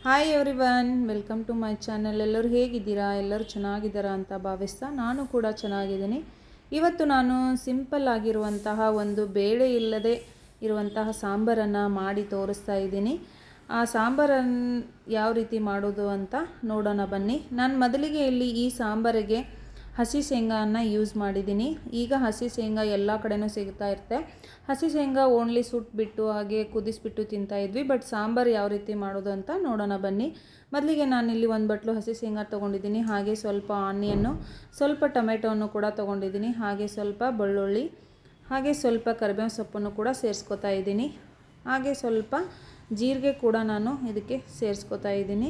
Hi everyone, welcome to my channel. ಎಲ್ಲರೂ ಹೇಗಿದ್ದೀರಾ? ಎಲ್ಲರೂ ಚೆನ್ನಾಗಿದ್ದೀರಾ ಅಂತ ಭಾವಿಸ್ತಾ ನಾನು ಕೂಡ ಚೆನ್ನಾಗಿದ್ದೀನಿ. ಇವತ್ತು ನಾನು ಸಿಂಪಲ್ ಆಗಿರುವಂತಹ ಒಂದು ಬೇಳೆ ಇಲ್ಲದೆ ಇರುವಂತಹ ಸಾಂಬಾರನ್ನು ಮಾಡಿ ತೋರಿಸ್ತಾ ಇದ್ದೀನಿ. ಆ ಸಾಂಬಾರನ್ನು ಯಾವ ರೀತಿ ಮಾಡೋದು ಅಂತ ನೋಡೋಣ ಬನ್ನಿ. ನಾನು ಮೊದಲಿಗೆ ಇಲ್ಲಿ ಈ ಸಾಂಬಾರಿಗೆ ಹಸಿ ಶೇಂಗಾನ ಯೂಸ್ ಮಾಡಿದ್ದೀನಿ. ಈಗ ಹಸಿ ಶೇಂಗಾ ಎಲ್ಲ ಕಡೆನೂ ಸಿಗ್ತಾ ಇರುತ್ತೆ. ಹಸಿ ಶೇಂಗಾ ಓನ್ಲಿ ಸುಟ್ಬಿಟ್ಟು ಹಾಗೆ ಕುದಿಸ್ಬಿಟ್ಟು ತಿಂತಾಯಿದ್ವಿ. ಬಟ್ ಸಾಂಬಾರು ಯಾವ ರೀತಿ ಮಾಡೋದು ಅಂತ ನೋಡೋಣ ಬನ್ನಿ. ಮೊದಲಿಗೆ ನಾನಿಲ್ಲಿ ಒಂದು ಬಟ್ಲು ಹಸಿ ಶೇಂಗಾ ತೊಗೊಂಡಿದ್ದೀನಿ. ಹಾಗೆ ಸ್ವಲ್ಪ ಆನಿಯನ್ನು, ಸ್ವಲ್ಪ ಟೊಮೆಟೊವನ್ನು ಕೂಡ ತೊಗೊಂಡಿದ್ದೀನಿ. ಹಾಗೆ ಸ್ವಲ್ಪ ಬೆಳ್ಳುಳ್ಳಿ, ಹಾಗೆ ಸ್ವಲ್ಪ ಕರಿಬೇವು ಸೊಪ್ಪನ್ನು ಕೂಡ ಸೇರಿಸ್ಕೊತಾ ಇದ್ದೀನಿ. ಹಾಗೆ ಸ್ವಲ್ಪ ಜೀರಿಗೆ ಕೂಡ ನಾನು ಇದಕ್ಕೆ ಸೇರಿಸ್ಕೊತಾ ಇದ್ದೀನಿ.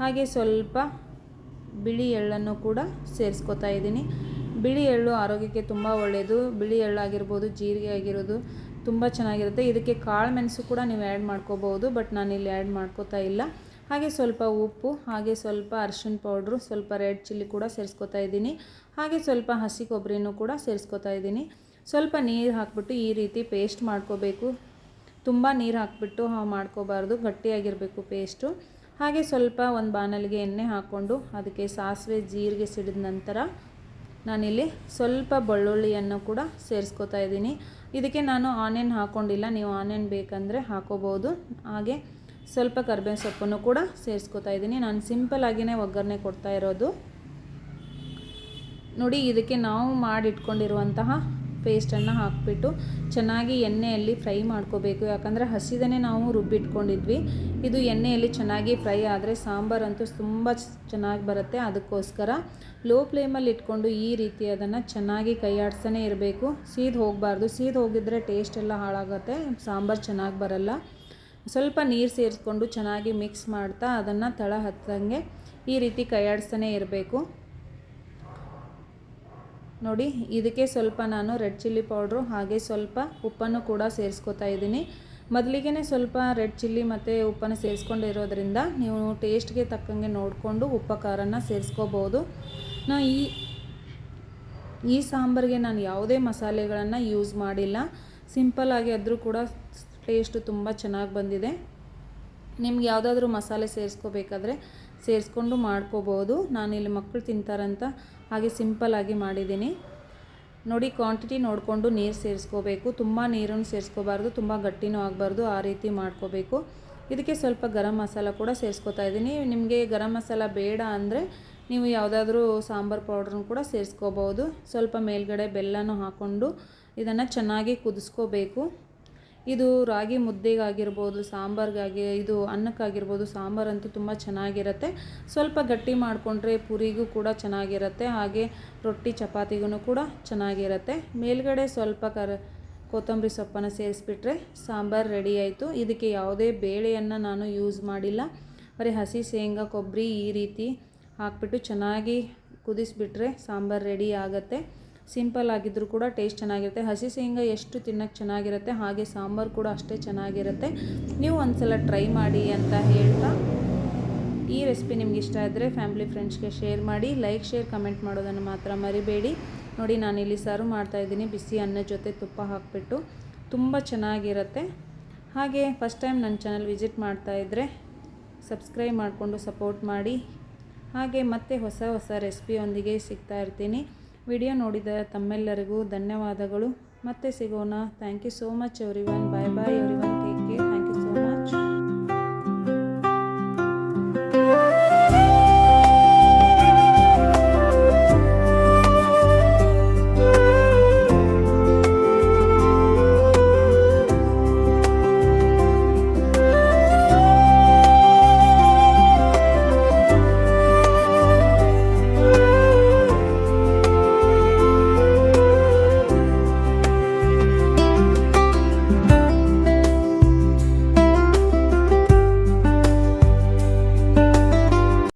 ಹಾಗೆ ಸ್ವಲ್ಪ ಬಿಳಿ ಎಳ್ಳನ್ನು ಕೂಡ ಸೇರಿಸ್ಕೊತಾ ಇದ್ದೀನಿ. ಬಿಳಿ ಎಳ್ಳು ಆರೋಗ್ಯಕ್ಕೆ ತುಂಬ ಒಳ್ಳೆಯದು. ಬಿಳಿ ಎಳ್ಳಾಗಿರ್ಬೋದು, ಜೀರಿಗೆ ಆಗಿರೋದು ತುಂಬ ಚೆನ್ನಾಗಿರುತ್ತೆ. ಇದಕ್ಕೆ ಕಾಳು ಮೆಣಸು ಕೂಡ ನೀವು ಆ್ಯಡ್ ಮಾಡ್ಕೋಬೋದು, ಬಟ್ ನಾನಿಲ್ಲಿ ಆ್ಯಡ್ ಮಾಡ್ಕೋತಾ ಇಲ್ಲ. ಹಾಗೆ ಸ್ವಲ್ಪ ಉಪ್ಪು, ಹಾಗೆ ಸ್ವಲ್ಪ ಅರಿಶಿನ ಪೌಡ್ರು, ಸ್ವಲ್ಪ ರೆಡ್ ಚಿಲ್ಲಿ ಕೂಡ ಸೇರಿಸ್ಕೊತಾ ಇದ್ದೀನಿ. ಹಾಗೆ ಸ್ವಲ್ಪ ಹಸಿ ಕೊಬ್ಬರಿನೂ ಕೂಡ ಸೇರಿಸ್ಕೊತಾ ಇದ್ದೀನಿ. ಸ್ವಲ್ಪ ನೀರು ಹಾಕ್ಬಿಟ್ಟು ಈ ರೀತಿ ಪೇಸ್ಟ್ ಮಾಡ್ಕೋಬೇಕು. ತುಂಬ ನೀರು ಹಾಕ್ಬಿಟ್ಟು ಮಾಡ್ಕೋಬಾರ್ದು, ಗಟ್ಟಿಯಾಗಿರಬೇಕು ಪೇಸ್ಟು. ಹಾಗೆ ಸ್ವಲ್ಪ ಒಂದು ಬಾಣಲಿಗೆ ಎಣ್ಣೆ ಹಾಕ್ಕೊಂಡು ಅದಕ್ಕೆ ಸಾಸಿವೆ ಜೀರಿಗೆ ಸಿಡಿದ ನಂತರ ನಾನಿಲ್ಲಿ ಸ್ವಲ್ಪ ಬೆಳ್ಳುಳ್ಳಿಯನ್ನು ಕೂಡ ಸೇರಿಸ್ಕೊತಾ ಇದ್ದೀನಿ. ಇದಕ್ಕೆ ನಾನು ಆನಿಯನ್ ಹಾಕ್ಕೊಂಡಿಲ್ಲ, ನೀವು ಆನಿಯನ್ ಬೇಕಂದರೆ ಹಾಕೋಬೋದು. ಹಾಗೆ ಸ್ವಲ್ಪ ಕರಿಬೇವು ಸೊಪ್ಪನ್ನು ಕೂಡ ಸೇರಿಸ್ಕೊತಾ ಇದ್ದೀನಿ. ನಾನು ಸಿಂಪಲ್ಲಾಗಿಯೇ ಒಗ್ಗರಣೆ ಕೊಡ್ತಾ ಇರೋದು. ನೋಡಿ, ಇದಕ್ಕೆ ನಾವು ಮಾಡಿಟ್ಕೊಂಡಿರುವಂತಹ ಪೇಸ್ಟನ್ನು ಹಾಕಿಬಿಟ್ಟು ಚೆನ್ನಾಗಿ ಎಣ್ಣೆಯಲ್ಲಿ ಫ್ರೈ ಮಾಡ್ಕೋಬೇಕು. ಯಾಕಂದರೆ ಹಸಿದನೇ ನಾವು ರುಬ್ಬಿಟ್ಕೊಂಡಿದ್ವಿ. ಇದು ಎಣ್ಣೆಯಲ್ಲಿ ಚೆನ್ನಾಗಿ ಫ್ರೈ ಆದರೆ ಸಾಂಬಾರಂತೂ ತುಂಬ ಚೆನ್ನಾಗಿ ಬರುತ್ತೆ. ಅದಕ್ಕೋಸ್ಕರ ಲೋ ಫ್ಲೇಮಲ್ಲಿ ಇಟ್ಕೊಂಡು ಈ ರೀತಿ ಅದನ್ನು ಚೆನ್ನಾಗಿ ಕೈ ಆಡಿಸ್ತಾನೆ ಇರಬೇಕು. ಸೀದು ಹೋಗಬಾರ್ದು. ಸೀದು ಹೋಗಿದ್ರೆ ಟೇಸ್ಟ್ ಎಲ್ಲ ಹಾಳಾಗುತ್ತೆ, ಸಾಂಬಾರು ಚೆನ್ನಾಗಿ ಬರಲ್ಲ. ಸ್ವಲ್ಪ ನೀರು ಸೇರಿಸ್ಕೊಂಡು ಚೆನ್ನಾಗಿ ಮಿಕ್ಸ್ ಮಾಡ್ತಾ ಅದನ್ನು ತಳ ಹತ್ತಂಗೆ ಈ ರೀತಿ ಕೈ ಆಡಿಸ್ತಾನೆ ಇರಬೇಕು. ನೋಡಿ, ಇದಕ್ಕೆ ಸ್ವಲ್ಪ ನಾನು ರೆಡ್ ಚಿಲ್ಲಿ ಪೌಡ್ರು ಹಾಗೆ ಸ್ವಲ್ಪ ಉಪ್ಪನ್ನು ಕೂಡ ಸೇರಿಸ್ಕೊತಾ ಇದ್ದೀನಿ. ಮೊದಲಿಗೆ ಸ್ವಲ್ಪ ರೆಡ್ ಚಿಲ್ಲಿ ಮತ್ತು ಉಪ್ಪನ್ನು ಸೇರಿಸ್ಕೊಂಡಿರೋದ್ರಿಂದ ನೀವು ಟೇಸ್ಟ್ಗೆ ತಕ್ಕಂಗೆ ನೋಡಿಕೊಂಡು ಉಪ್ಪು ಖಾರನ ಸೇರಿಸ್ಕೋಬೋದು. ನಾನು ಈ ಸಾಂಬಾರಿಗೆ ನಾನು ಯಾವುದೇ ಮಸಾಲೆಗಳನ್ನು ಯೂಸ್ ಮಾಡಿಲ್ಲ. ಸಿಂಪಲ್ಲಾಗಿ ಆದರೂ ಕೂಡ ಟೇಸ್ಟು ತುಂಬ ಚೆನ್ನಾಗಿ ಬಂದಿದೆ. ನಿಮ್ಗೆ ಯಾವುದಾದ್ರೂ ಮಸಾಲೆ ಸೇರಿಸ್ಕೋಬೇಕಾದ್ರೆ ಸೇರಿಸ್ಕೊಂಡು ಮಾಡ್ಕೋಬೋದು. ನಾನಿಲ್ಲಿ ಮಕ್ಕಳು ತಿಂತಾರಂತ ಹಾಗೆ ಸಿಂಪಲ್ಲಾಗಿ ಮಾಡಿದ್ದೀನಿ. ನೋಡಿ, ಕ್ವಾಂಟಿಟಿ ನೋಡಿಕೊಂಡು ನೀರು ಸೇರಿಸ್ಕೋಬೇಕು. ತುಂಬ ನೀರನ್ನು ಸೇರಿಸ್ಕೋಬಾರ್ದು, ತುಂಬ ಗಟ್ಟಿನೂ ಆಗಬಾರ್ದು, ಆ ರೀತಿ ಮಾಡ್ಕೋಬೇಕು. ಇದಕ್ಕೆ ಸ್ವಲ್ಪ ಗರಂ ಮಸಾಲ ಕೂಡ ಸೇರಿಸ್ಕೊತಾ ಇದ್ದೀನಿ. ನಿಮಗೆ ಗರಂ ಮಸಾಲ ಬೇಡ ಅಂದರೆ ನೀವು ಯಾವುದಾದ್ರೂ ಸಾಂಬಾರು ಪೌಡ್ರನ್ನು ಕೂಡ ಸೇರಿಸ್ಕೋಬೋದು. ಸ್ವಲ್ಪ ಮೇಲ್ಗಡೆ ಬೆಲ್ಲನೂ ಹಾಕ್ಕೊಂಡು ಇದನ್ನು ಚೆನ್ನಾಗಿ ಕುದಿಸ್ಕೋಬೇಕು. ಇದು ರಾಗಿ ಮುದ್ದೆಗಾಗಿರ್ಬೋದು, ಸಾಂಬಾರಿಗಾಗಿ, ಇದು ಅನ್ನಕ್ಕಾಗಿರ್ಬೋದು, ಸಾಂಬಾರಂತೂ ತುಂಬ ಚೆನ್ನಾಗಿರುತ್ತೆ. ಸ್ವಲ್ಪ ಗಟ್ಟಿ ಮಾಡಿಕೊಂಡ್ರೆ ಪೂರಿಗೂ ಕೂಡ ಚೆನ್ನಾಗಿರುತ್ತೆ. ಹಾಗೆ ರೊಟ್ಟಿ ಚಪಾತಿಗೂ ಕೂಡ ಚೆನ್ನಾಗಿರುತ್ತೆ. ಮೇಲ್ಗಡೆ ಸ್ವಲ್ಪ ಕೊತ್ತಂಬರಿ ಸೊಪ್ಪನ್ನು ಸೇರಿಸ್ಬಿಟ್ರೆ ಸಾಂಬಾರು ರೆಡಿ ಆಯಿತು. ಇದಕ್ಕೆ ಯಾವುದೇ ಬೇಳೆಯನ್ನು ನಾನು ಯೂಸ್ ಮಾಡಿಲ್ಲ. ಬರೀ ಹಸಿ ಶೇಂಗಾ, ಕೊಬ್ಬರಿ ಈ ರೀತಿ ಹಾಕ್ಬಿಟ್ಟು ಚೆನ್ನಾಗಿ ಕುದಿಸ್ಬಿಟ್ರೆ ಸಾಂಬಾರು ರೆಡಿ ಆಗುತ್ತೆ. ಸಿಂಪಲ್ ಆಗಿದ್ದರೂ ಕೂಡ ಟೇಸ್ಟ್ ಚೆನ್ನಾಗಿರುತ್ತೆ. ಹಸಿ ಶೇಂಗಾ ಎಷ್ಟು ತಿನ್ನೋಕ್ಕೆ ಚೆನ್ನಾಗಿರುತ್ತೆ, ಹಾಗೆ ಸಾಂಬಾರು ಕೂಡ ಅಷ್ಟೇ ಚೆನ್ನಾಗಿರುತ್ತೆ. ನೀವು ಒಂದು ಸಲ ಟ್ರೈ ಮಾಡಿ ಅಂತ ಹೇಳ್ತಾ, ಈ ರೆಸಿಪಿ ನಿಮ್ಗೆ ಇಷ್ಟ ಆದರೆ ಫ್ಯಾಮಿಲಿ ಫ್ರೆಂಡ್ಸ್ಗೆ ಶೇರ್ ಮಾಡಿ. ಲೈಕ್, ಶೇರ್, ಕಮೆಂಟ್ ಮಾಡೋದನ್ನು ಮಾತ್ರ ಮರಿಬೇಡಿ. ನೋಡಿ, ನಾನಿಲ್ಲಿ ಸರ್ವ್ ಮಾಡ್ತಾಯಿದ್ದೀನಿ ಬಿಸಿ ಅನ್ನದ ಜೊತೆ ತುಪ್ಪ ಹಾಕಿಬಿಟ್ಟು. ತುಂಬ ಚೆನ್ನಾಗಿರುತ್ತೆ. ಹಾಗೆ ಫಸ್ಟ್ ಟೈಮ್ ನನ್ನ ಚಾನಲ್ ವಿಸಿಟ್ ಮಾಡ್ತಾಯಿದ್ರೆ ಸಬ್ಸ್ಕ್ರೈಬ್ ಮಾಡಿಕೊಂಡು ಸಪೋರ್ಟ್ ಮಾಡಿ. ಹಾಗೆ ಮತ್ತೆ ಹೊಸ ಹೊಸ ರೆಸಿಪಿಯೊಂದಿಗೆ ಸಿಗ್ತಾ ಇರ್ತೀನಿ. ವಿಡಿಯೋ ನೋಡಿದ ತಮ್ಮೆಲ್ಲರಿಗೂ ಧನ್ಯವಾದಗಳು. ಮತ್ತೆ ಸಿಗೋಣ. Thank you so much everyone. Bye bye everyone.